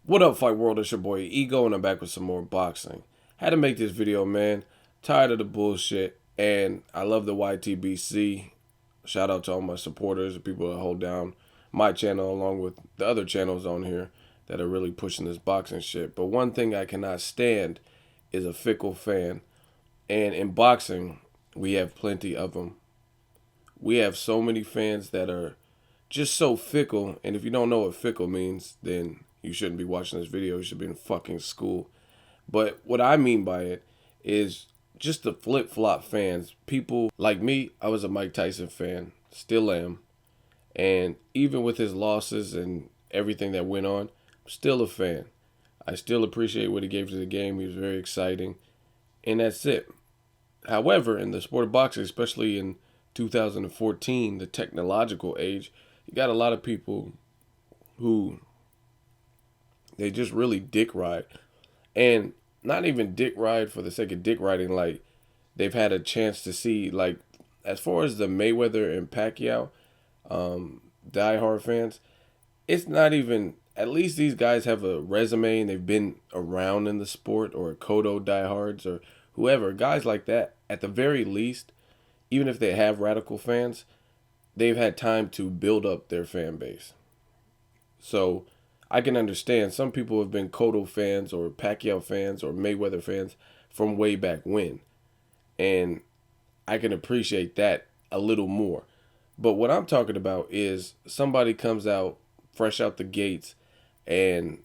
What up, Fight World? It's your boy Ego, and I'm back with some more boxing. Had to make this video, man. Tired of the bullshit, and I love the YTBC. Shout out to all my supporters, the people that hold down my channel, along with the other channels on here that are really pushing this boxing shit. But one thing I cannot stand is a fickle fan. And in boxing, we have plenty of them. We have so many fans that are just so fickle, and if you don't know what fickle means, then you shouldn't be watching this video. You should be in fucking school. But what I mean by it is just the flip-flop fans. People like me, I was a Mike Tyson fan, still am. And even with his losses and everything that went on, I'm still a fan. I still appreciate what he gave to the game. He was very exciting. And that's it. However, in the sport of boxing, especially in 2014, the technological age, you got a lot of people who they just really dick ride. And not even dick ride for the sake of dick riding, like they've had a chance to see, like, as far as the Mayweather and Pacquiao diehard fans, it's not even, at least these guys have a resume and they've been around in the sport, or Cotto diehards or whoever. Guys like that, at the very least, even if they have radical fans, they've had time to build up their fan base. So I can understand some people have been Cotto fans or Pacquiao fans or Mayweather fans from way back when. And I can appreciate that a little more. But what I'm talking about is somebody comes out fresh out the gates and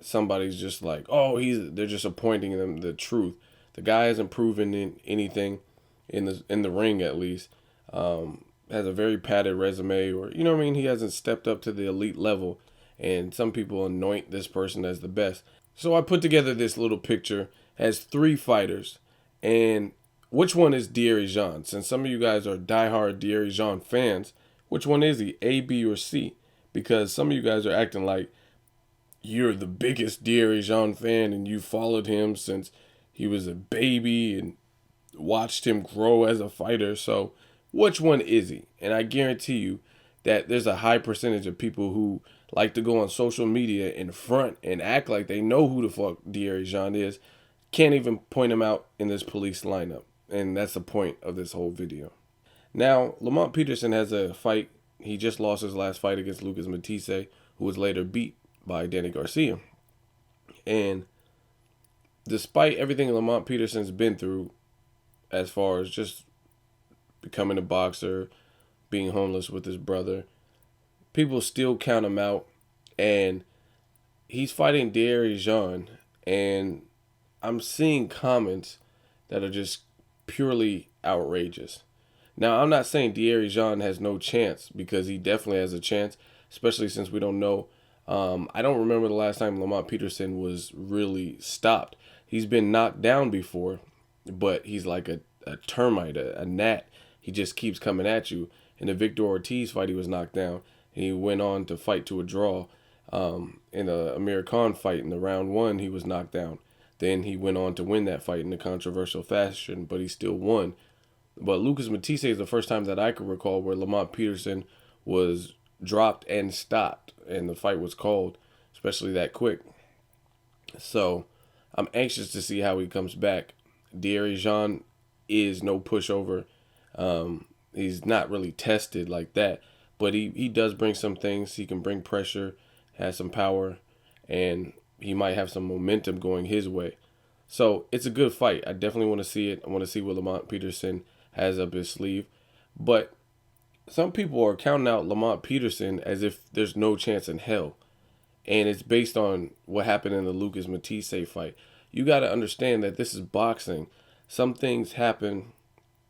somebody's just like, oh, they're just appointing them the truth. The guy hasn't proven anything in the ring, at least. Has a very padded resume, or, you know what I mean? He hasn't stepped up to the elite level. And some people anoint this person as the best. So I put together this little picture. Has 3 fighters. And which one is Dierry? Since some of you guys are diehard Dierry fans, which one is he? A, B, or C? Because some of you guys are acting like you're the biggest Dierry fan and you followed him since he was a baby and watched him grow as a fighter. So which one is he? And I guarantee you that there's a high percentage of people who like to go on social media in front and act like they know who the fuck Dierry is, can't even point him out in this police lineup. And that's the point of this whole video. Now, Lamont Peterson has a fight. He just lost his last fight against Lucas Matisse, who was later beat by Danny Garcia. And despite everything Lamont Peterson's been through, as far as just becoming a boxer, being homeless with his brother, people still count him out. And he's fighting Dierry, and I'm seeing comments that are just purely outrageous. Now, I'm not saying Dierry has no chance, because he definitely has a chance, especially since we don't know. I don't remember the last time Lamont Peterson was really stopped. He's been knocked down before, but he's like a termite, a gnat. He just keeps coming at you. In the Victor Ortiz fight, he was knocked down. He went on to fight to a draw. In the Amir Khan fight, in the round 1, he was knocked down. Then he went on to win that fight in a controversial fashion, but he still won. But Lucas Matisse is the first time that I could recall where Lamont Peterson was dropped and stopped, and the fight was called, especially that quick. So I'm anxious to see how he comes back. Dierry is no pushover. He's not really tested like that, but he does bring some things. He can bring pressure, has some power, and he might have some momentum going his way. So it's a good fight. I definitely want to see it. I want to see what Lamont Peterson has up his sleeve. But some people are counting out Lamont Peterson as if there's no chance in hell. And it's based on what happened in the Lucas Matisse fight. You got to understand that this is boxing. Some things happen.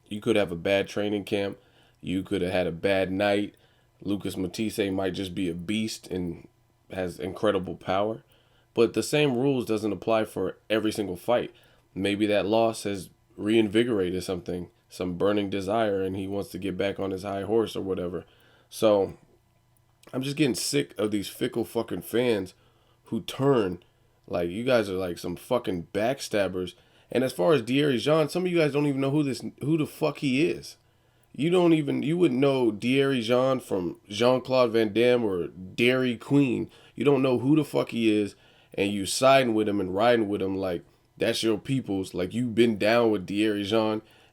You could have a bad training camp. You could have had a bad night. Lucas Matisse might just be a beast and has incredible power. But the same rules doesn't apply for every single fight. Maybe that loss has reinvigorated something, some burning desire, and he wants to get back on his high horse or whatever. So I'm just getting sick of these fickle fucking fans who turn. Like, you guys are like some fucking backstabbers. And as far as Dierry some of you guys don't even know who the fuck he is. You wouldn't know Dierry from Jean-Claude Van Damme or Dairy Queen. You don't know who the fuck he is. and you siding with him and riding with him like that's your people's. Like you've been down with Dierry,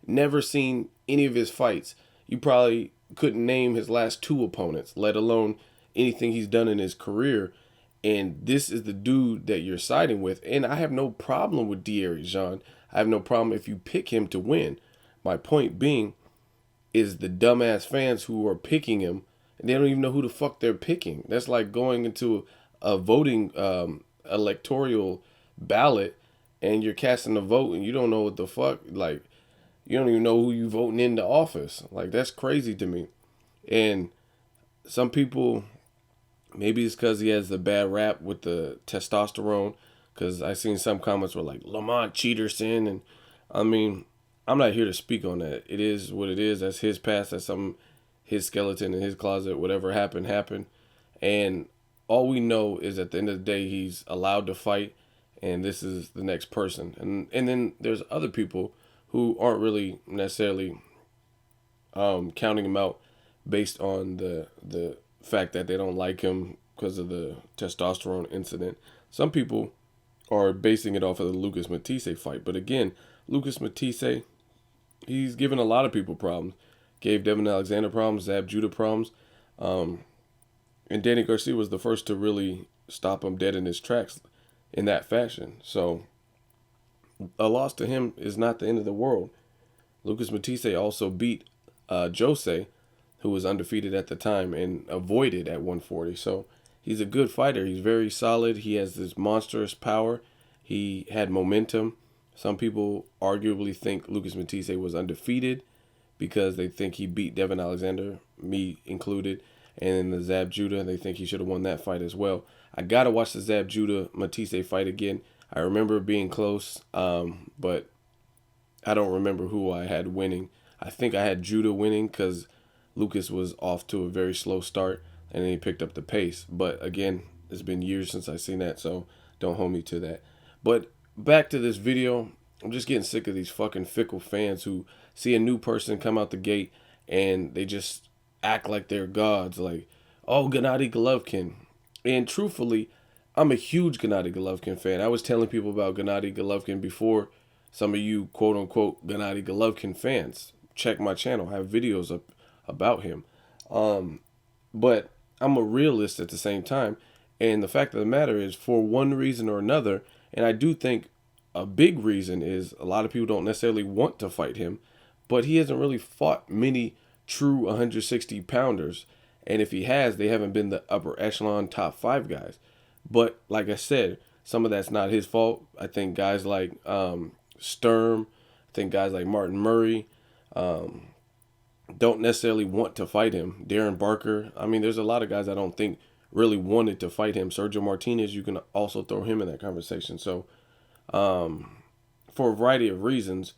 never seen any of his fights. You probably couldn't name his last two opponents, let alone anything he's done in his career. And this is the dude that you're siding with. And I have no problem with Dierry, I have no problem if you pick him to win. My point being is the dumbass fans who are picking him, and they don't even know who the fuck they're picking. That's like going into a voting electoral ballot and you're casting a vote and you don't know what the fuck, like, you don't even know who you voting into office. Like, that's crazy to me. And some people, maybe it's because he has the bad rap with the testosterone, because I seen some comments were like, Lamont Peterson, and I mean, I'm not here to speak on that. It is what it is. That's his past. That's something, his skeleton in his closet. Whatever happened, happened. And all we know is at the end of the day, he's allowed to fight, and this is the next person. And then there's other people who aren't really necessarily counting him out based on the fact that they don't like him because of the testosterone incident. Some people are basing it off of the Lucas Matisse fight. But again, Lucas Matisse, he's given a lot of people problems. Gave Devin Alexander problems, Zab Judah problems. And Danny Garcia was the first to really stop him dead in his tracks in that fashion. So a loss to him is not the end of the world. Lucas Matisse also beat Jose, who was undefeated at the time and avoided at 140. So he's a good fighter. He's very solid. He has this monstrous power. He had momentum. Some people arguably think Lucas Matisse was undefeated because they think he beat Devin Alexander, me included. And in the Zab Judah, they think he should have won that fight as well. I got to watch the Zab Judah Matisse fight again. I remember being close, but I don't remember who I had winning. I think I had Judah winning because Lucas was off to a very slow start, and then he picked up the pace. But again, it's been years since I've seen that, so don't hold me to that. But back to this video, I'm just getting sick of these fucking fickle fans who see a new person come out the gate and they just act like they're gods. Like, oh, Gennady Golovkin. And truthfully, I'm a huge Gennady Golovkin fan. I was telling people about Gennady Golovkin before some of you quote-unquote Gennady Golovkin fans. Check my channel. I have videos up about him. But I'm a realist at the same time. And the fact of the matter is, for one reason or another, and I do think a big reason is a lot of people don't necessarily want to fight him, but he hasn't really fought many true 160 pounders. And if he has, they haven't been the upper echelon top 5 guys. But like I said, some of that's not his fault. I think guys like Sturm, I think guys like Martin Murray don't necessarily want to fight him. Darren Barker. I mean, there's a lot of guys I don't think really wanted to fight him. Sergio Martinez, you can also throw him in that conversation. So for a variety of reasons,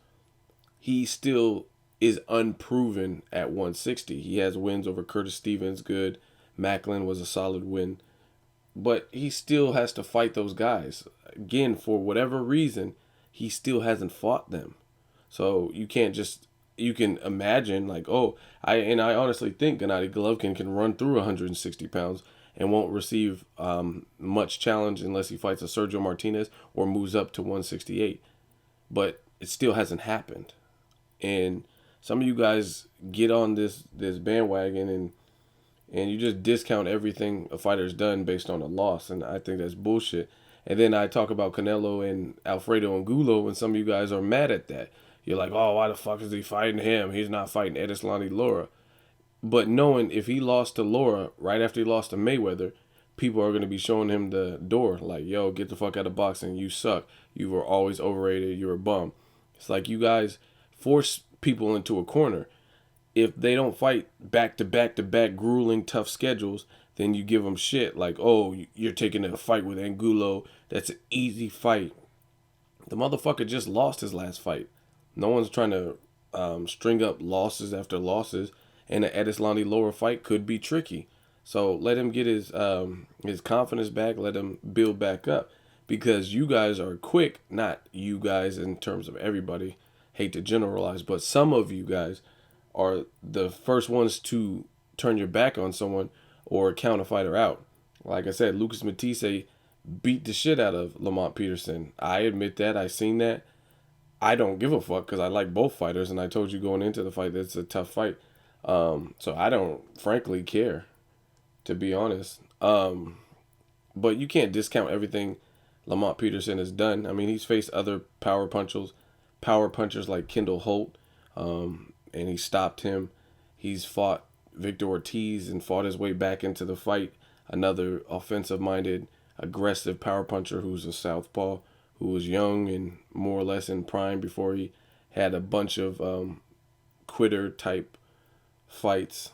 he still is unproven at 160. He has wins over Curtis Stevens, good. Macklin was a solid win. But he still has to fight those guys. Again, for whatever reason, he still hasn't fought them. So you can't just, you can imagine like, oh, I honestly think Gennady Golovkin can run through 160 pounds and won't receive much challenge unless he fights a Sergio Martinez or moves up to 168. But it still hasn't happened. And some of you guys get on this bandwagon and you just discount everything a fighter's done based on a loss. And I think that's bullshit. And then I talk about Canelo and Alfredo Angulo, and some of you guys are mad at that. You're like, oh, why the fuck is he fighting him? He's not fighting Edeslani Lara. But knowing if he lost to Lara right after he lost to Mayweather, people are going to be showing him the door. Like, yo, get the fuck out of boxing. You suck. You were always overrated. You're a bum. It's like you guys force people into a corner. If they don't fight back-to-back-to-back grueling, tough schedules, then you give them shit. Like, oh, you're taking a fight with Angulo. That's an easy fight. The motherfucker just lost his last fight. No one's trying to string up losses after losses. And the Edeslani Lara fight could be tricky. So let him get his confidence back. Let him build back up. Because you guys are quick. Not you guys in terms of everybody. Hate to generalize. But some of you guys are the first ones to turn your back on someone or count a fighter out. Like I said, Lucas Matisse beat the shit out of Lamont Peterson. I admit that. I seen that. I don't give a fuck because I like both fighters, and I told you going into the fight that it's a tough fight. So I don't frankly care, to be honest. But you can't discount everything Lamont Peterson has done. I mean, he's faced other power punchers like Kendall Holt, and he stopped him. He's fought Victor Ortiz and fought his way back into the fight. Another offensive-minded, aggressive power puncher who's a southpaw, who was young and more or less in prime before he had a bunch of quitter-type fights.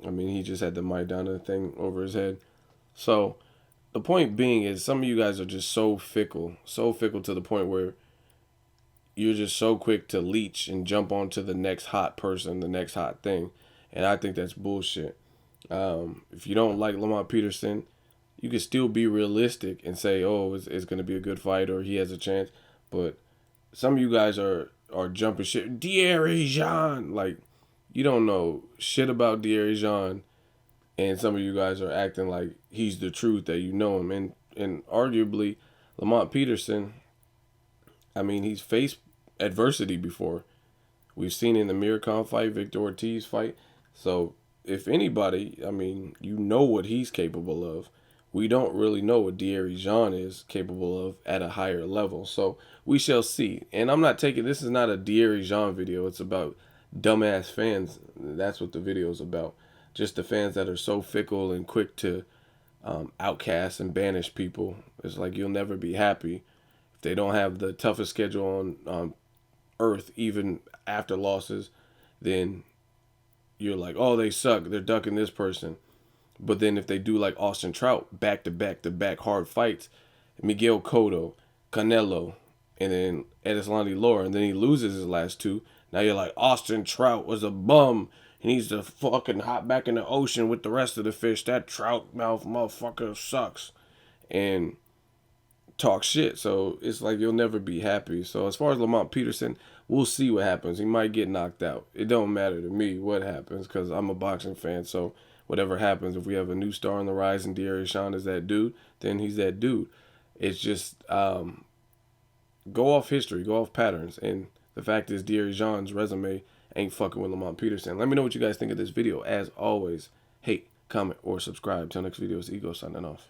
I mean, he just had the Maidana thing over his head. So the point being is some of you guys are just so fickle to the point where you're just so quick to leech and jump onto the next hot person, the next hot thing. And I think that's bullshit. If you don't like Lamont Peterson, you can still be realistic and say, oh, it's going to be a good fight or he has a chance. But some of you guys are jumping shit. Dierry Jean. Like, you don't know shit about Dierry Jean. And some of you guys are acting like he's the truth, that you know him. And arguably, Lamont Peterson, I mean, he's faced adversity before. We've seen in the Miracon fight, Victor Ortiz fight. So, if anybody, I mean, you know what he's capable of. We don't really know what Dierry Jean is capable of at a higher level. So, we shall see. And I'm not taking, this is not a Dierry Jean video. It's about dumbass fans. That's what the video is about. Just the fans that are so fickle and quick to outcast and banish people. It's like you'll never be happy if they don't have the toughest schedule on earth, even after losses. Then you're like, oh, they suck. They're ducking this person. But then if they do like Austin Trout, back to back hard fights, Miguel Cotto, Canelo, and then Edeslandi Lara, and then he loses his last two. Now you're like, Austin Trout was a bum. He needs to fucking hop back in the ocean with the rest of the fish. That trout mouth motherfucker sucks. And talk shit. So it's like you'll never be happy. So as far as Lamont Peterson, we'll see what happens. He might get knocked out. It don't matter to me what happens because I'm a boxing fan. So whatever happens, if we have a new star on the rise and Dierry Jean is that dude, then he's that dude. It's just go off history, go off patterns. And the fact is Dierry Jean's resume ain't fucking with Lamont Peterson. Let me know what you guys think of this video. As always, hate, comment, or subscribe. Till next video, it's Ego signing off.